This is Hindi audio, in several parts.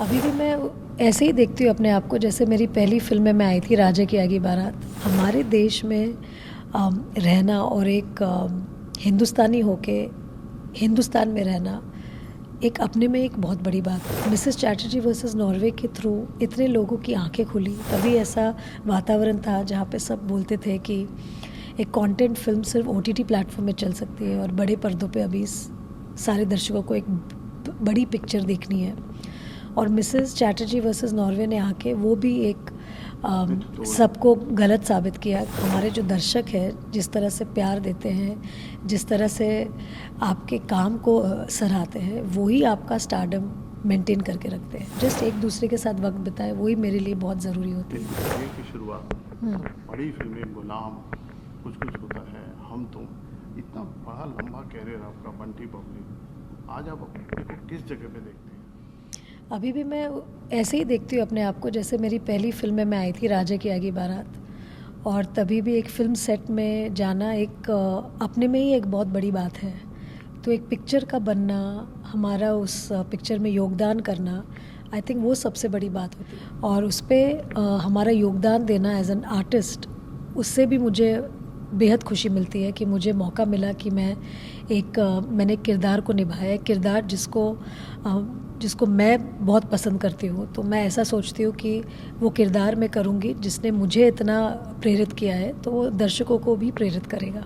अभी भी मैं ऐसे ही देखती हूँ अपने आप को जैसे मेरी पहली फिल्म में मैं आई थी राजा की आगी बारात। हमारे देश में रहना और एक हिंदुस्तानी होके हिंदुस्तान में रहना एक अपने में एक बहुत बड़ी बात है। मिसेस चैटर्जी वर्सेस नॉर्वे के थ्रू इतने लोगों की आंखें खुली। तभी ऐसा वातावरण था जहाँ पे सब बोलते थे कि एक कंटेंट फिल्म सिर्फ ओटीटी प्लेटफॉर्म में चल सकती है और बड़े पर्दों पे अभी सारे दर्शकों को एक बड़ी पिक्चर देखनी है। और मिसेस चैटर्जी वर्सेस नॉर्वे ने आके वो भी एक सबको गलत साबित किया। हमारे जो दर्शक हैं जिस तरह से प्यार देते हैं, जिस तरह से आपके काम को सराहते हैं, वही आपका स्टारडम मेंटेन करके रखते हैं। जस्ट एक दूसरे के साथ वक्त बिताए वही मेरे लिए बहुत ज़रूरी होती है। करियर की शुरुआत बड़ी फिल्में, गुलाम, कुछ कुछ होता है, हम तुम, इतना बड़ा लंबा कैरियर आपका, बंटी पब्लिक, आज आप देखो किस जगह पे देखते हैं? अभी भी मैं ऐसे ही देखती हूँ अपने आप को जैसे मेरी पहली फिल्म में मैं आई थी राजा की आगी बारात। और तभी भी एक फ़िल्म सेट में जाना एक अपने में ही एक बहुत बड़ी बात है। तो एक पिक्चर का बनना, हमारा उस पिक्चर में योगदान करना, आई थिंक वो सबसे बड़ी बात होती है। और उस पर हमारा योगदान देना एज एन आर्टिस्ट, उससे भी मुझे बेहद खुशी मिलती है कि मुझे मौका मिला कि मैंने किरदार को निभाया, किरदार जिसको मैं बहुत पसंद करती हूँ। तो मैं ऐसा सोचती हूँ कि वो किरदार मैं करूँगी जिसने मुझे इतना प्रेरित किया है, तो वो दर्शकों को भी प्रेरित करेगा।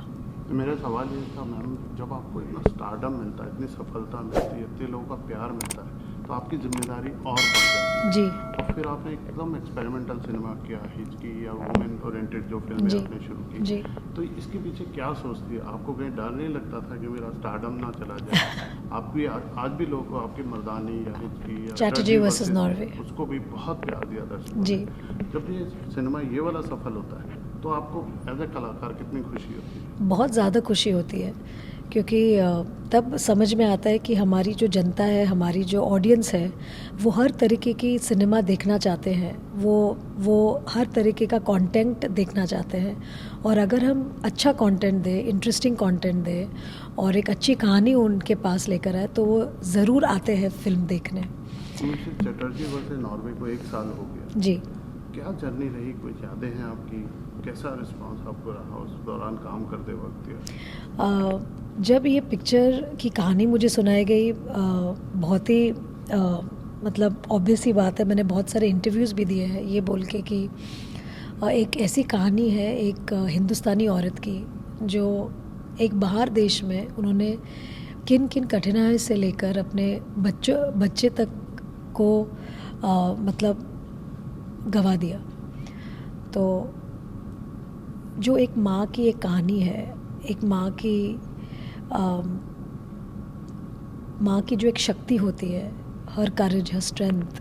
तो मेरा सवाल ये था मैम, जब आपको इतना स्टारडम मिलता है, इतनी सफलता मिलती है, इतने लोगों का प्यार मिलता है, तो आपकी जिम्मेदारी और बढ़ जाती है। जी। और फिर आपने एकदम एक्सपेरिमेंटल सिनेमा किया, हिचकी या वुमेन ओरिएंटेड जो फिल्में जी। आपने शुरू की, जी। तो इसके पीछे क्या सोचती है? आपको कहीं डर नहीं लगता था कि मेरा स्टारडम ना चला जाए? आप भी आज भी लोगों को आपकी मर्दानी या हिचकी या चैटर्जी वर्सेस नॉर्वे, उसको भी बहुत प्यार दिया दर्शकों जी। ने। जब ये सिनेमा ये वाला सफल होता है, तो आपको एज ए कलाकार कितनी खुशी होती है? बहुत ज़्यादा खुशी होती है, क्योंकि तब समझ में आता है कि हमारी जो जनता है, हमारी जो ऑडियंस है, वो हर तरीके की सिनेमा देखना चाहते हैं। वो हर तरीके का कंटेंट देखना चाहते हैं। और अगर हम अच्छा कंटेंट दें, इंटरेस्टिंग कंटेंट दें और एक अच्छी कहानी उनके पास लेकर आए, तो वो ज़रूर आते हैं फिल्म देखने। मिसेस चटर्जी वर्सेस नॉर्वे को 1 साल हो गया। जी। क्या जर्नी रही, कुछ यादें हैं आपकी? कैसा रिस्पांस आपको रहा उस दौरान काम करते वक्त? या जब ये पिक्चर की कहानी मुझे सुनाई गई, बहुत ही मतलब ऑब्वियस ही बात है, मैंने बहुत सारे इंटरव्यूज़ भी दिए हैं ये बोल के कि एक ऐसी कहानी है एक हिंदुस्तानी औरत की, जो एक बाहर देश में उन्होंने किन किन कठिनाइयों से लेकर अपने बच्चे तक को मतलब गंवा दिया। तो जो एक माँ की एक कहानी है, एक माँ की जो एक शक्ति होती है, हर करेज, हर स्ट्रेंथ,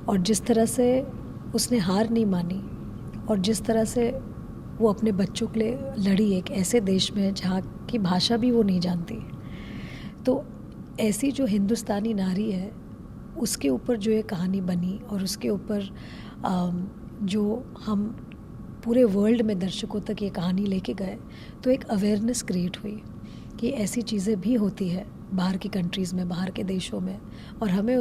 और जिस तरह से उसने हार नहीं मानी और जिस तरह से वो अपने बच्चों के लिए लड़ी एक ऐसे देश में जहाँ की भाषा भी वो नहीं जानती। तो ऐसी जो हिंदुस्तानी नारी है, उसके ऊपर जो ये कहानी बनी और उसके ऊपर जो हम पूरे वर्ल्ड में दर्शकों तक ये कहानी लेके गए, तो एक अवेयरनेस क्रिएट हुई कि ऐसी चीज़ें भी होती है बाहर की कंट्रीज़ में, बाहर के देशों में, और हमें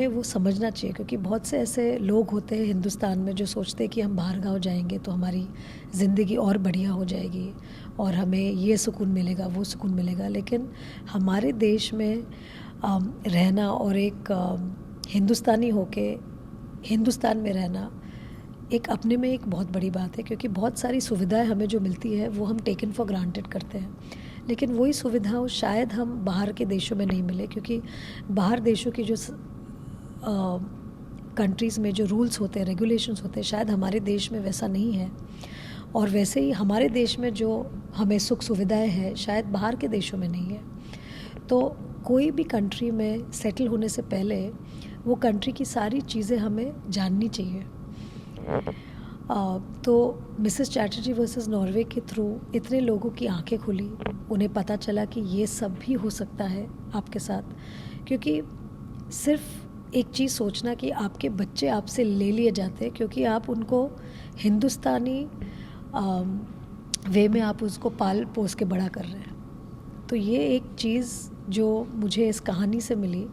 वो समझना चाहिए। क्योंकि बहुत से ऐसे लोग होते हैं हिंदुस्तान में जो सोचते हैं कि हम बाहर गाँव जाएंगे तो हमारी ज़िंदगी और बढ़िया हो जाएगी और हमें ये सुकून मिलेगा, वो सुकून मिलेगा। लेकिन हमारे देश में रहना और एक हिंदुस्तानी होके हिंदुस्तान में रहना एक अपने में एक बहुत बड़ी बात है। क्योंकि बहुत सारी सुविधाएं हमें जो मिलती है वो हम टेकन फॉर ग्रांटेड करते हैं, लेकिन वही सुविधाएं शायद हम बाहर के देशों में नहीं मिले। क्योंकि बाहर देशों की जो कंट्रीज़ में जो रूल्स होते हैं, रेगुलेशंस होते हैं, शायद हमारे देश में वैसा नहीं है। और वैसे ही हमारे देश में जो हमें सुख सुविधाएं हैं, शायद बाहर के देशों में नहीं है। तो कोई भी कंट्री में सेटल होने से पहले वो कंट्री की सारी चीज़ें हमें जाननी चाहिए। तो मिसेस चैटर्जी वर्सेस नॉर्वे के थ्रू इतने लोगों की आंखें खुली, उन्हें पता चला कि ये सब भी हो सकता है आपके साथ। क्योंकि सिर्फ एक चीज़ सोचना कि आपके बच्चे आपसे ले लिए जाते हैं क्योंकि आप उनको हिंदुस्तानी वे में आप उसको पाल पोस के बड़ा कर रहे हैं। तो ये एक चीज़ जो मुझे इस कहानी से मिली,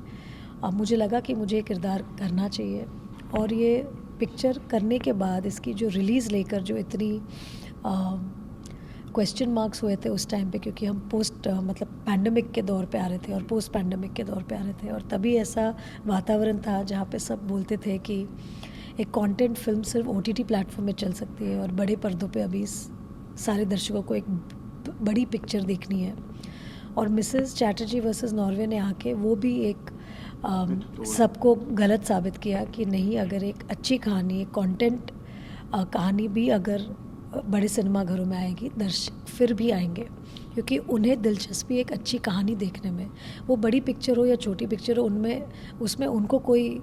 मुझे लगा कि मुझे ये किरदार करना चाहिए। और ये पिक्चर करने के बाद इसकी जो रिलीज़ लेकर जो इतनी क्वेश्चन मार्क्स हुए थे उस टाइम पे, क्योंकि हम मतलब पैंडमिक के दौर पे आ रहे थे और पोस्ट पैंडमिक के दौर पे आ रहे थे, और तभी ऐसा वातावरण था जहाँ पे सब बोलते थे कि एक कंटेंट फिल्म सिर्फ OTT प्लेटफॉर्म में चल सकती है और बड़े पर्दों पे अभी सारे दर्शकों को एक बड़ी पिक्चर देखनी है। और मिसेस चैटर्जी वर्सेस नॉर्वे ने आके वो भी एक सबको गलत साबित किया कि नहीं, अगर एक अच्छी कहानी, एक कंटेंट कहानी भी अगर बड़े सिनेमा घरों में आएगी, दर्शक फिर भी आएंगे, क्योंकि उन्हें दिलचस्पी एक अच्छी कहानी देखने में, वो बड़ी पिक्चर हो या छोटी पिक्चर हो, उसमें उनको कोई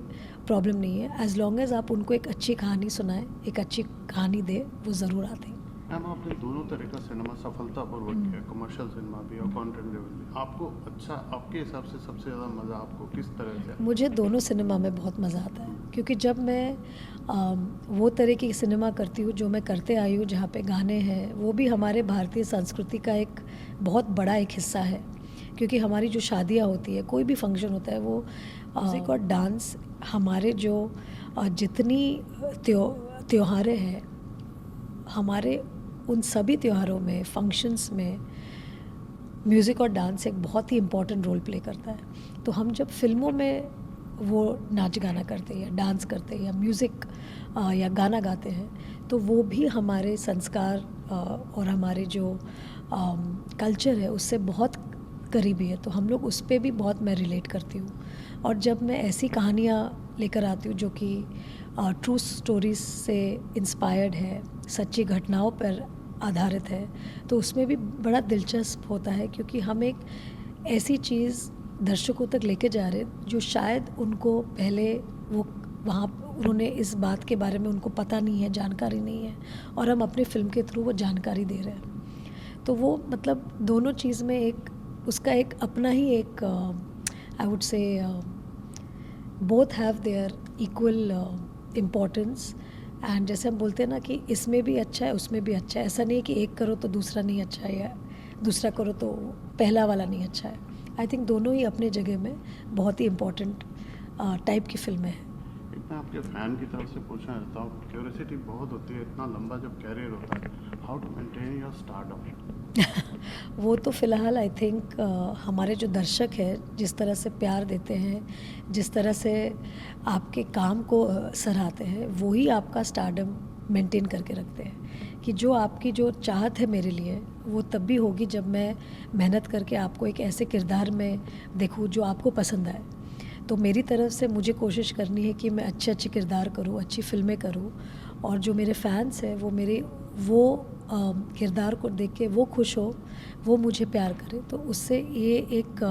प्रॉब्लम नहीं है। एज लॉन्ग एज आप उनको एक अच्छी कहानी सुनाएं, एक अच्छी कहानी दे, वो ज़रूर आते हैं। मैम, आपने दोनों तरह का सिनेमा सफलतापूर्वक किया, कमर्शियल सिनेमा भी और कंटेंट लेवल भी। आपको अच्छा, आपके हिसाब से सबसे ज़्यादा मज़ा आपको किस तरह से? मुझे दोनों सिनेमा में बहुत मज़ा आता है, क्योंकि जब मैं वो तरह की सिनेमा करती हूँ जो मैं करते आई हूँ, जहाँ पे गाने हैं, वो भी हमारे भारतीय संस्कृति का एक बहुत बड़ा एक हिस्सा है। क्योंकि हमारी जो शादियाँ होती है, कोई भी फंक्शन होता है, वो म्यूज़िक और डांस, हमारे जो जितनी त्योहारें हैं, हमारे उन सभी त्योहारों में, फंक्शंस में म्यूज़िक और डांस एक बहुत ही इम्पॉर्टेंट रोल प्ले करता है। तो हम जब फिल्मों में वो नाच गाना करते हैं या डांस करते हैं या म्यूज़िक या गाना गाते हैं, तो वो भी हमारे संस्कार और हमारे जो कल्चर है उससे बहुत करीबी है। तो हम लोग उस पर भी बहुत मैं रिलेट करती हूँ। और जब मैं ऐसी कहानियाँ लेकर आती हूँ जो कि ट्रू स्टोरीज से इंस्पायर्ड है, सच्ची घटनाओं पर आधारित है, तो उसमें भी बड़ा दिलचस्प होता है, क्योंकि हम एक ऐसी चीज़ दर्शकों तक लेके जा रहे हैं जो शायद उनको पहले उन्होंने इस बात के बारे में उनको पता नहीं है, जानकारी नहीं है, और हम अपने फिल्म के थ्रू वो जानकारी दे रहे हैं। तो वो मतलब दोनों चीज़ में उसका एक अपना ही एक I would say both have their equal importance. And जैसे हम बोलते हैं ना कि इसमें भी अच्छा है, उसमें भी अच्छा है। ऐसा नहीं है कि एक करो तो दूसरा नहीं अच्छा है, या दूसरा करो तो पहला वाला नहीं अच्छा है। आई थिंक दोनों ही अपने जगह में बहुत ही इम्पोर्टेंट टाइप की फिल्में हैं। मैं आपके फ़ैन की तरफ से पूछना चाहता हूँ, क्यूरियोसिटी बहुत होती है, इतना लंबा जब कैरियर होता है, how to maintain your stardom? वो तो फ़िलहाल आई थिंक हमारे जो दर्शक हैं जिस तरह से प्यार देते हैं, जिस तरह से आपके काम को सराहते हैं, वो ही आपका स्टारडम मेंटेन करके रखते हैं। कि जो आपकी जो चाहत है मेरे लिए, वो तब भी होगी जब मैं मेहनत करके आपको एक ऐसे किरदार में देखूँ जो आपको पसंद आए। तो मेरी तरफ से मुझे कोशिश करनी है कि मैं अच्छे किरदार करूँ, अच्छी फ़िल्में करूँ, और जो मेरे फैंस हैं वो किरदार को देख के वो खुश हो, वो मुझे प्यार करे। तो उससे ये एक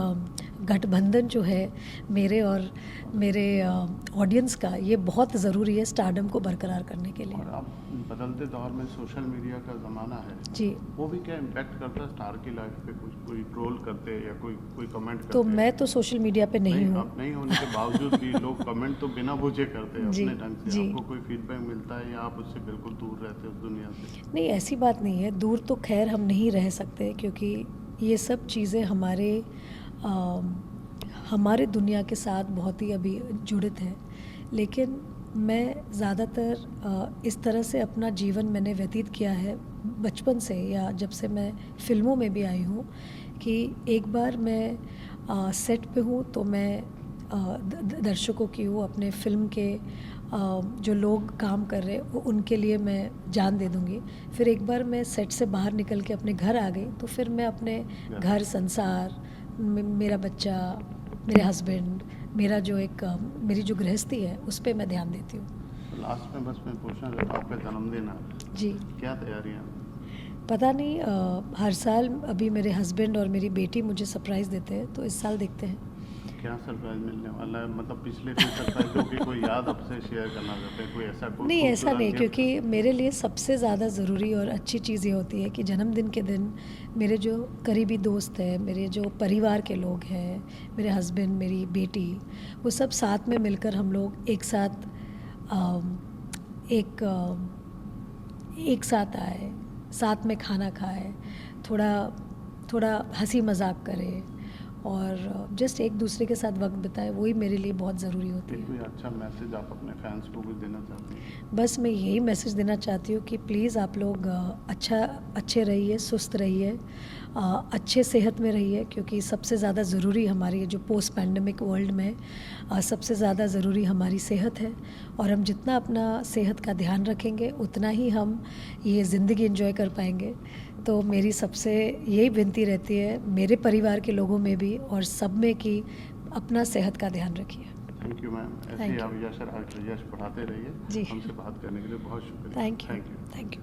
गठबंधन जो है मेरे और मेरे ऑडियंस का, ये बहुत ज़रूरी है स्टारडम को बरकरार करने के लिए। और अब बदलते दौर में सोशल मीडिया का ज़माना है जी, वो भी क्या इम्पैक्ट करता है स्टार की लाइफ पे? कोई ट्रोल करते हैं या कोई कमेंट करते तो हैं? मैं तो सोशल मीडिया पे नहीं हूँ। आप नहीं होने के बावजूद भी लोग कमेंट तो बिना पूछे करते हैं जी, अपने ढंग से। जी। आपको कोई फीडबैक मिलता है या आप उससे बिल्कुल दूर रहते हो उस दुनिया से? नहीं, ऐसी बात नहीं है, दूर तो खैर हम नहीं रह सकते, क्योंकि ये सब चीज़ें हमारे दुनिया के साथ बहुत ही अभी जुड़ित हैं। लेकिन मैं ज़्यादातर इस तरह से अपना जीवन मैंने व्यतीत किया है बचपन से, या जब से मैं फिल्मों में भी आई हूँ, कि एक बार मैं सेट पे हूँ तो मैं दर्शकों की हूँ, अपने फिल्म के जो लोग काम कर रहे हैं उनके लिए मैं जान दे दूँगी। फिर एक बार मैं सेट से बाहर निकल के अपने घर आ गई, तो फिर मैं अपने घर संसार, मेरा बच्चा, मेरे हस्बैंड, मेरी जो गृहस्थी है उस पर मैं ध्यान देती हूँ। तो लास्ट में बस मैं पूछना चाहता हूँ, आपका जन्मदिन है, जी, क्या तैयारियाँ? पता नहीं, हर साल अभी मेरे हस्बैंड और मेरी बेटी मुझे सरप्राइज़ देते हैं, तो इस साल देखते हैं क्या सरप्राइज मिलने वाला है? मतलब पिछले कोई सरप्राइजों की कोई याद आपसे शेयर करना चाहते हैं? कोई ऐसा नहीं, ऐसा नहीं, खूबसूरत क्योंकि मेरे लिए सबसे ज़्यादा ज़रूरी और अच्छी चीज़ ये होती है कि जन्मदिन के दिन मेरे जो करीबी दोस्त हैं, मेरे जो परिवार के लोग हैं, मेरे हस्बैंड, मेरी बेटी, वो सब साथ में मिलकर हम लोग एक साथ आए, साथ में खाना खाए, थोड़ा हंसी मजाक करें, और जस्ट एक दूसरे के साथ वक्त बिताए, वही मेरे लिए बहुत ज़रूरी होती फिर है। कोई अच्छा मैसेज आप अपने फैंस को भी देना चाहते हैं? बस मैं यही मैसेज देना चाहती हूँ कि प्लीज़ आप लोग अच्छे रहिए, सुस्त रहिए, अच्छे सेहत में रहिए, क्योंकि सबसे ज़्यादा ज़रूरी हमारी जो पोस्ट पैंडमिक वर्ल्ड में सबसे ज़्यादा ज़रूरी हमारी सेहत है। और हम जितना अपना सेहत का ध्यान रखेंगे उतना ही हम ये ज़िंदगी एंजॉय कर पाएंगे। तो मेरी सबसे यही विनती रहती है मेरे परिवार के लोगों में भी और सब में कि अपना सेहत का ध्यान रखिए। थैंक यू मैम, ऐसे Thank ही you. आप यश बढ़ाते रहिए। जी। हमसे बात करने के लिए बहुत शुक्रिया। Thank you, thank you. Thank you.